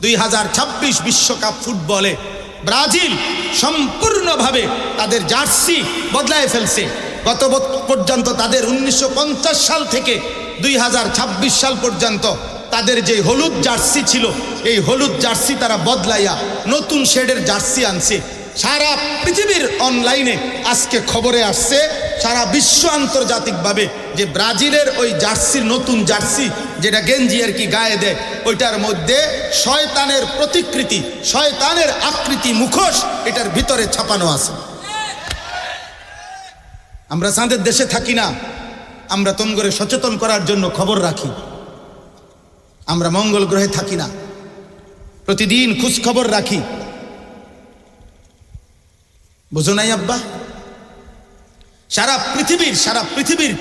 2026 বিশ্বকাপ ফুটবলে ব্রাজিল সম্পূর্ণভাবে তাদের জার্সি বদলায় ফেলছে। গত পর্যন্ত তাদের 1950 সাল থেকে 2026 সাল পর্যন্ত তাদের যে হলুদ জার্সি ছিল, এই হলুদ জার্সি তারা বদলাইয়া নতুন শেডের জার্সি আনছে। সারা পৃথিবীর অনলাইনে আজকে খবরে আসছে, সারা বিশ্ব আন্তর্জাতিকভাবে, যে ব্রাজিলের ওই জার্সির নতুন জার্সি যেটা গেঞ্জি আর কি গায়ে দেয়, ওইটার মধ্যে শয়তানের প্রতিকৃতি, শয়তানের আকৃতি, মুখোশ এটার ভিতরে ছাপানো আছে। আমরা চাঁদের দেশে থাকি না, আমরা তোমগরে সচেতন করার জন্য খবর রাখি। আমরা মঙ্গল গ্রহে থাকি না, প্রতিদিন খোঁজ খবর রাখি। বুঝো নাই আব্বা? সারা পৃথিবীর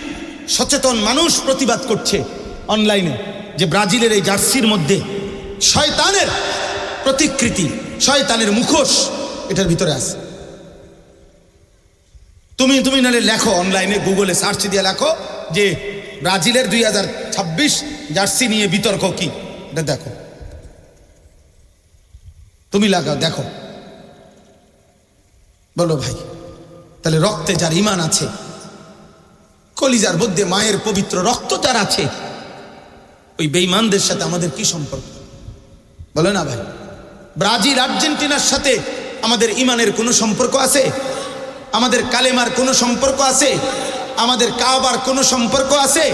সচেতন মানুষ প্রতিবাদ করছে অনলাইনে যে ব্রাজিলের এই জার্সির মধ্যে শয়তানের প্রতিকৃতি, শয়তানের মুখোশ এটার ভিতরে আছে। তুমি নালে লেখো অনলাইনে, গুগলে সার্চ দিয়ে লেখো যে ব্রাজিলের 2026 জার্সি নিয়ে বিতর্ক কি, এটা দেখো, তুমি লাগাও, দেখো। বলো ভাই, তাহলে রক্তে যার ঈমান আছে, কলিজার মধ্যে মায়ের পবিত্র রক্ত যার আছে, ওই বেঈমানদের সাথে আমাদের কি সম্পর্ক? বলো না ভাই। ব্রাজিল আর্জেন্টিনার সাথে আমাদের ঈমানের কোনো সম্পর্ক আছে? আমাদের কালেমার কোনো সম্পর্ক আছে? আমাদের কাবার কোনো সম্পর্ক আছে?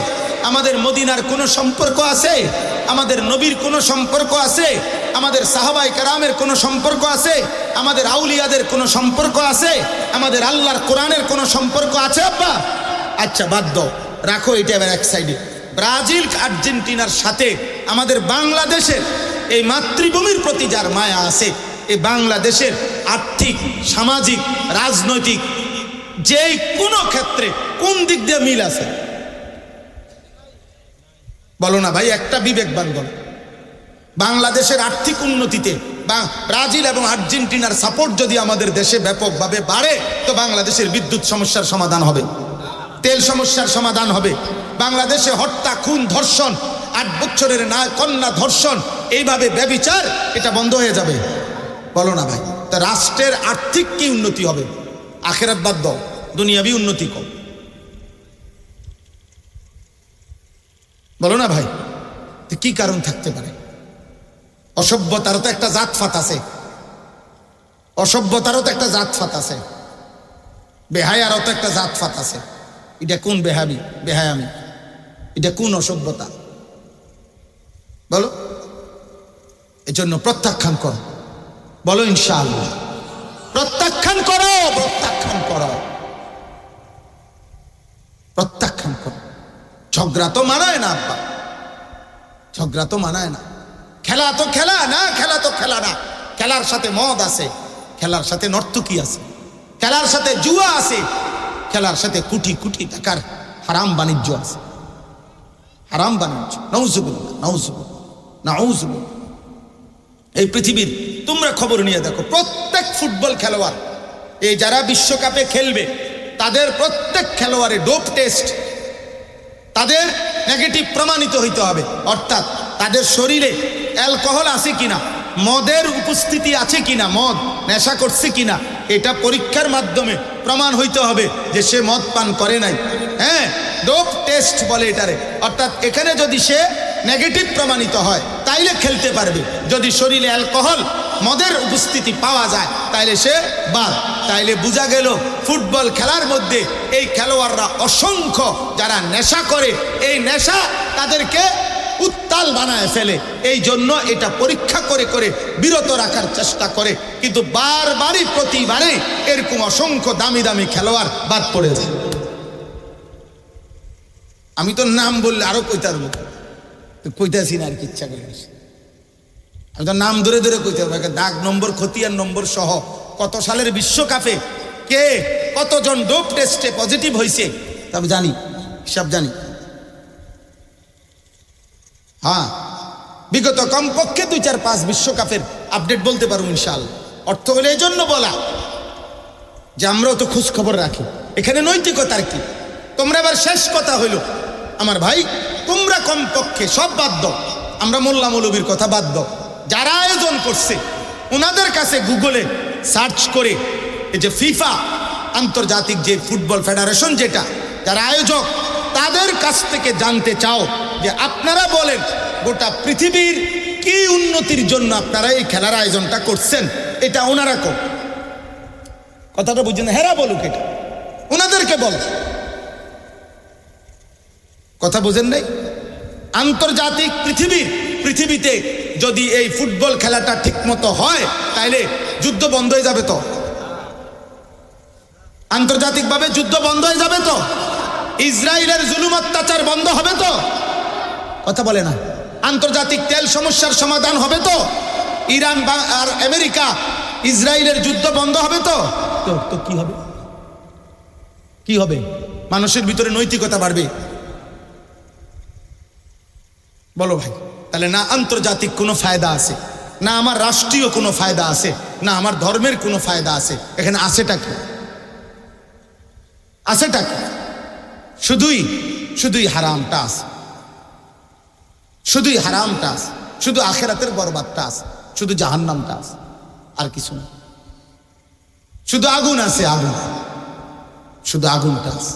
আমাদের মদিনার কোনো সম্পর্ক আছে? আমাদের নবীর কোনো সম্পর্ক আছে? আমাদের সাহাবায়ে কেরামের কোনো সম্পর্ক আছে? আমাদের আউলিয়াদের কোনো সম্পর্ক আছে? আমাদের আল্লাহর কোরআনের কোনো সম্পর্ক আছে আব্বা? আচ্ছা বাদ দাও, রাখো এটা এবার এক সাইডে। ব্রাজিল আর্জেন্টিনার সাথে আমাদের বাংলাদেশের এই মাতৃভূমির প্রতি যার মায়া আছে, এই বাংলাদেশের আর্থিক, সামাজিক, রাজনৈতিক যে কোনো ক্ষেত্রে কোন দিক দিয়ে মিল আছে? বলো না ভাই, একটা বিবেকবান বলো। বাংলাদেশের আর্থিক উন্নতিতে ব্রাজিল এবং আর্জেন্টিনার সাপোর্ট যদি আমাদের দেশে ব্যাপকভাবে বাড়ে, তো বাংলাদেশের বিদ্যুৎ সমস্যার সমাধান হবে, তেল সমস্যার সমাধান হবে। বাংলাদেশে হত্যা, খুন, ধর্ষণ, 8 বছরের কন্যা ধর্ষণ, এইভাবে ব্যভিচার, এটা বন্ধ হয়ে যাবে। বলো না ভাই, তা রাষ্ট্রের আর্থিক কি উন্নতি হবে? আখেরাত বাদ দাও, দুনিয়াবি উন্নতি কম। বলো না ভাই, কি কারণ থাকতে পারে? অসভ্যতারও তো একটা জাতফাত আছে, অসভ্যতারও তো একটা জাতফাত আছে, বেহায়ারও তো একটা জাতফাত আছে। এটা কোন বেহায়ামি? এটা কোন অসভ্যতা? বলো। এজন্য প্রত্যাখ্যান করো, বলো ইনশাআল্লাহ। প্রত্যাখ্যান করো, প্রত্যাখ্যান করো, প্রত্যাখ্যান করো। ঝগড়া তো মানায় না আব্বা, ঝগড়া তো মানায় না। খেলা তো খেলা না, খেলা তো খেলা না। খেলার সাথে মদ আছে, খেলার সাথে নর্তকী আছে, খেলার সাথে জুয়া আছে, খেলার সাথে কোটি কোটি টাকার হারাম বাণিজ্য আছে, হারাম বাণিজ্য। নাউজুবিল্লাহ, নাউজুবিল্লাহ, নাউজুবিল্লাহ। এই পৃথিবীর তোমরা খবর নিয়ে দেখো, প্রত্যেক ফুটবল খেলোয়াড়, এই যারা বিশ্বকাপে খেলবে, তাদের প্রত্যেক খেলোয়াড়ের ডোপ টেস্ট, তাদের নেগেটিভ প্রমাণিত হইতে হবে। অর্থাৎ তাদের শরীরে অ্যালকোহল আছে কিনা, মদের উপস্থিতি আছে কিনা, মদ নেশা করছে কিনা, এটা পরীক্ষার মাধ্যমে প্রমাণ হইতে হবে যে সে মদ পান করে নাই। হ্যাঁ, ডোপ টেস্ট বলে এটারে। অর্থাৎ এখানে যদি সে নেগেটিভ প্রমাণিত হয় তাইলে খেলতে পারবে। যদি শরীরে অ্যালকোহল, মদের উপস্থিতি পাওয়া যায় তাইলে সে বাদ। তাইলে বোঝা গেল ফুটবল খেলার মধ্যে এই খেলোয়াড়রা অসংখ্য যারা নেশা করে, এই নেশা তাদেরকে উত্তাল বানায় ফেলে। এই জন্য এটা পরীক্ষা করে করে বিরত রাখার চেষ্টা করে, কিন্তু বারবারই প্রতিবারে এরকম অসংখ্য দামি দামি খেলোয়াড় বাদ পড়ে যায়। আমি তো নাম বললে আরো কইতে পারবো, কইতেছি না আর কি, ইচ্ছা করে। আমি তো নাম ধরে ধরে কইতে পারবো, দাগ নম্বর, খতিয়ান নম্বর সহ কত সালের বিশ্বকাপে কে কতজন ডোপ টেস্টে পজিটিভ হয়েছে তবে জানি, সব জানি। হ্যাঁ, বিগত কমপক্ষে 2-4-5 বিশ্বকাপের আপডেট বলতে পারবো ইনশাআল্লাহ। অর্থ হলে এই জন্য বলা যে আমরাও তো খোঁজ খবর রাখি। এখানে নৈতিকতার কি? তোমরা এবার শেষ কথা হইল আমার ভাই, তোমরা কমপক্ষে সব বাদ দাও, আমরা মোল্লা মৌলবীর কথা বাদ দাও, যারা আয়োজন করছে ওনাদের কাছে গুগলে সার্চ করে এই যে ফিফা আন্তর্জাতিক যে ফুটবল ফেডারেশন যেটা যারা আয়োজক তাদের কাছ থেকে জানতে চাও যে আপনারা বলেন গোটা পৃথিবীর কি উন্নতির জন্য আপনারা এই খেলার আয়োজনটা করছেন, এটা ওনারা কর কথাটা বুঝছেন, হেরা বলুক, এটা ওনাদেরকে বল, কথা বুঝেন নাই? আন্তর্জাতিক পৃথিবীতে যদি এই ফুটবল খেলাটা ঠিক মতো হয় তাহলে যুদ্ধ বন্ধ হয়ে যাবে তো, আন্তর্জাতিকভাবে যুদ্ধ বন্ধ হয়ে যাবে তো, ইসরায়েলের জুলুম অত্যাচার বন্ধ হবে তো, কথা বলে না? আন্তর্জাতিক তেল সমস্যার সমাধান হবে তো, ইরান আর আমেরিকা ইসরায়েলের যুদ্ধ বন্ধ হবে তো, তো কি হবে? কি হবে? মানুষের ভিতরে নৈতিকতা বাড়বে। বলো ভাই, তাহলে না আন্তর্জাতিক কোনো ফায়দা আছে, না আমার রাষ্ট্রীয় কোনো ফায়দা আছে, না আমার ধর্মের কোনো ফায়দা আছে, এখানে আছেটা কি? আছেটা কি? শুধুই হারামটা আছে, শুধুই হারামটা আছে, শুধু আখেরাতের বরবাদটা আছে, শুধু জাহান্নামটা আছে, আর কিছু না। শুধু আগুন আছে, আগুন, শুধু আগুনটা আছে।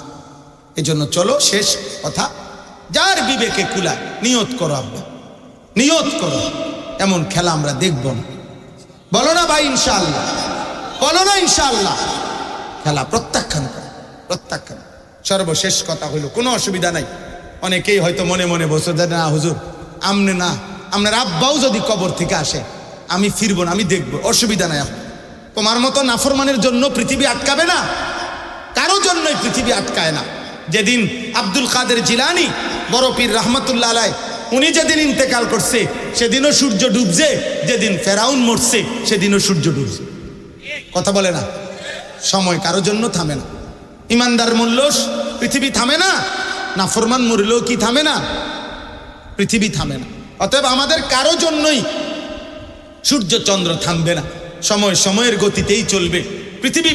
এই জন্য চলো শেষ কথা, যার বিবেকে কুলায় নিয়ত করো, আব্বা নিয়ত করো এমন খেলা আমরা দেখব না। বলো না ভাই ইনশাআল্লাহ, বলো না ইনশাআল্লাহ, খেলা প্রত্যাখ্যান করো, প্রত্যাখ্যান। সর্বশেষ কথা হইল, কোনো অসুবিধা নাই, অনেকেই হয়তো মনে মনে বসে যায় না হুজুর আমনে না, আপনার আব্বাও যদি কবর থেকে আসে আমি ফিরবো না, আমি দেখবো, অসুবিধা নাই। তোমার মতো নাফরমানের জন্য পৃথিবী আটকাবে না, কারো জন্যই পৃথিবী আটকায় না। যেদিন আব্দুল কাদের জিলানী বড় পীর রহমতুল্লাহ আলাইহি উনি যেদিন ইন্তেকাল করছে সেদিনও সূর্য ডুবছে, যেদিন ফেরাউন মরছে সেদিনও সূর্য ডুবছে, কথা বলে না? সময় কারো জন্য থামে না, ইমানদার মূল্য পৃথিবী থামে না, নাফরমান মরলেও কি থামে না? পৃথিবী থামে না। অতএব আমাদের কারো জন্যই সূর্য চন্দ্র থামবে না, সময় সময়ের গতিতেই চলবে,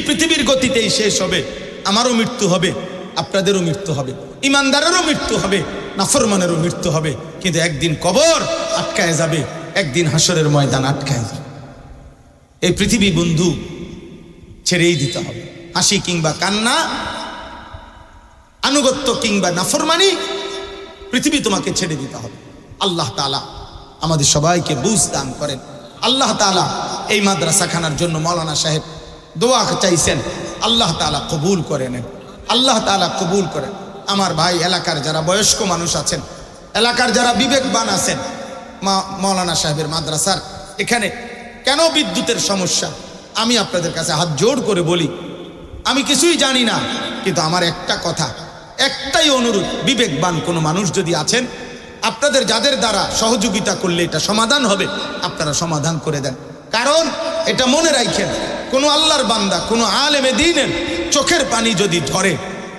পৃথিবীর গতিতেই শেষ হবে। আমারও মৃত্যু হবে, আপনাদেরও মৃত্যু হবে, ইমানদারেরও মৃত্যু হবে, নাফরমানেরও মৃত্যু হবে, কিন্তু একদিন কবর আটকায় যাবে, একদিন হাসরের ময়দান আটকায় যাবে। এই পৃথিবী বন্ধু ছেড়েই দিতে হবে, হাসি কিংবা কান্না, আনুগত্য কিংবা নাফরমানি, পৃথিবী তোমাকে ছেড়ে দিতে হবে। আল্লাহ তাআলা আমাদের সবাইকে বুঝ দান করেন। আল্লাহ তাআলা এই মাদ্রাসাখানার জন্য মাওলানা সাহেব দোয়া চাইছেন, আল্লাহ তাআলা কবুল করে নেন, আল্লাহ তাআলা কবুল করেন। আমার ভাই এলাকার যারা বয়স্ক মানুষ আছেন, এলাকার যারা বিবেকবান আছেন, মাওলানা সাহেবের মাদ্রাসার এখানে কেন বিদ্যুতের সমস্যা, আমি আপনাদের কাছে হাত জোড় করে বলি, আমি কিছুই জানি না, কিন্তু আমার একটা কথা, একটাই অনুরোধ, বিবেকবান কোনো মানুষ যদি আছেন, আপনাদের যাদের দ্বারা সহযোগিতা করলে এটা সমাধান হবে, আপনারা সমাধান করে দেন। কারণ এটা মনে রাখেন, কোনো আল্লাহর বান্দা, কোনো আলেমে দ্বীনের চোখের পানি যদি ধরে,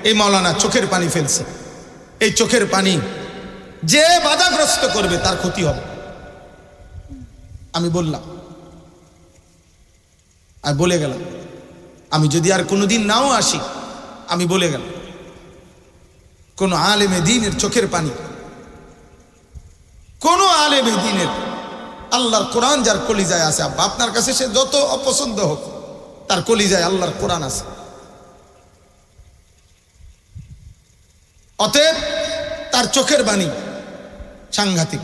এই মাওলানা চোখের পানি ফেলছে, এই চোখের পানি যে বাধাগ্রস্ত করবে তার ক্ষতি হবে। আমি বললাম আর বলে গেলাম, আমি যদি আর কোনোদিন নাও আসি, আমি বলে গেলাম, কোন আলেমে দ্বীনের চোখের পানি, কোন আলেমে দ্বীনের, আল্লাহর কোরআন যার কলিজায় আছে, আব্বা আপনার কাছে সে যত অপছন্দ হোক, তার কলিজায় আল্লাহর কোরআন আছে। অতএব তার চোখের বাণী সাংঘাতিক,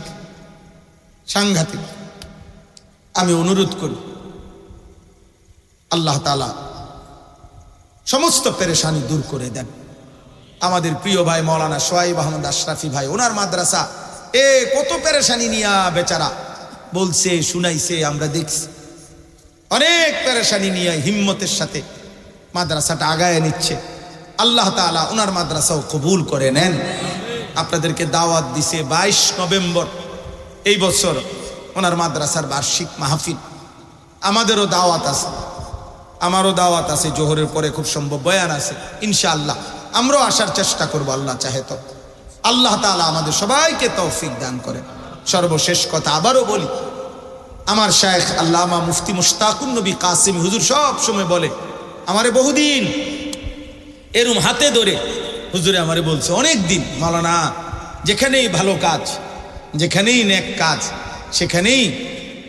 সাংঘাতিক। আমি অনুরোধ করি, আল্লাহ তাআলা সমস্ত পেরেশানি দূর করে দেন। আমাদের প্রিয় ভাই মাওলানা সোহাইব আহমদ আশরাফি ভাই, ওনার মাদ্রাসা কত পেরেশানি নিয়া বেচারা বলছে, শুনাইছে, আমরা দেখছি, অনেক পেরেশানি নিয়ে হিম্মতের সাথে মাদ্রাসাটা আগায় নিচ্ছে। আল্লাহ তাআলা ওনার মাদ্রাসাও কবুল করে নেন। আপনাদেরকে দাওয়াত দিছে 22 নভেম্বর এই বছর ওনার মাদ্রাসার বার্ষিক মাহফিল, আমাদেরও দাওয়াত আছে, আমারও দাওয়াত আছে, জোহরের পরে খুব সম্ভব বয়ান আছে, ইনশাআল্লাহ আমরাও আসার চেষ্টা করব, আল্লাহ চাহে তো। আল্লাহ তাআলা আমাদের সবাইকে তৌফিক দান করেন। সর্বশেষ কথা আবারও বলি, আমার শায়েখ আল্লামা মুফতি মুশতাকুন নবী কাসিম হুজুর সব সময় বলে, আমারে বহুদিন এরম হাতে ধরে হুজুরে আমারে বলছে অনেক দিন, মাওলানা যেখানেই ভালো কাজ, যেখানেই নেক কাজ, সেখানেই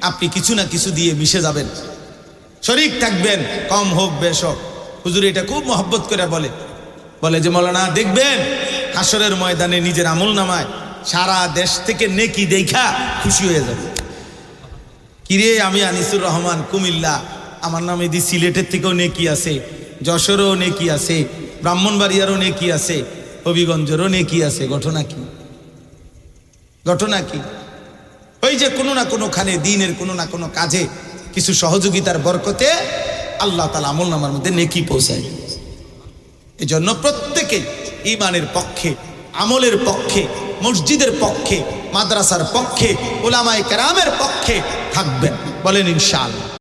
আপনি কিছু না কিছু দিয়ে মিশে যাবেন, শরীক থাকবেন, কম হোক বেশ হোক। হুজুর এটা খুব মহব্বত করে বলে যে মৌলানা দেখবেন হাসরের ময়দানে নিজের আমল নামায় সারা দেশ থেকে নেকি দেখা খুশি হয়ে যাবে। কিরে আমি আনিসুর রহমান কুমিল্লা, আমার নামে দি সিলেটের থেকেও নেকি আছে, যশোরও নেকি আছে, ব্রাহ্মণবাড়িয়ারও নেকি আছে, হবিগঞ্জেরও নেকি আছে। ঘটনা কি? ঘটনা কি? ওই যে কোনো না কোনোখানে দিনের কোনো না কোনো কাজে কিছু সহযোগিতার বরকতে আল্লাহ তাআলা আমল নামার মধ্যে নেকি পৌঁছায়। এই জন্য প্রত্যেকে ঈমানের পক্ষে, আমলের পক্ষে, মসজিদের পক্ষে, মাদ্রাসার পক্ষে, উলামায়ে কেরামের পক্ষে থাকবেন। বলেন ইনশাআল্লাহ।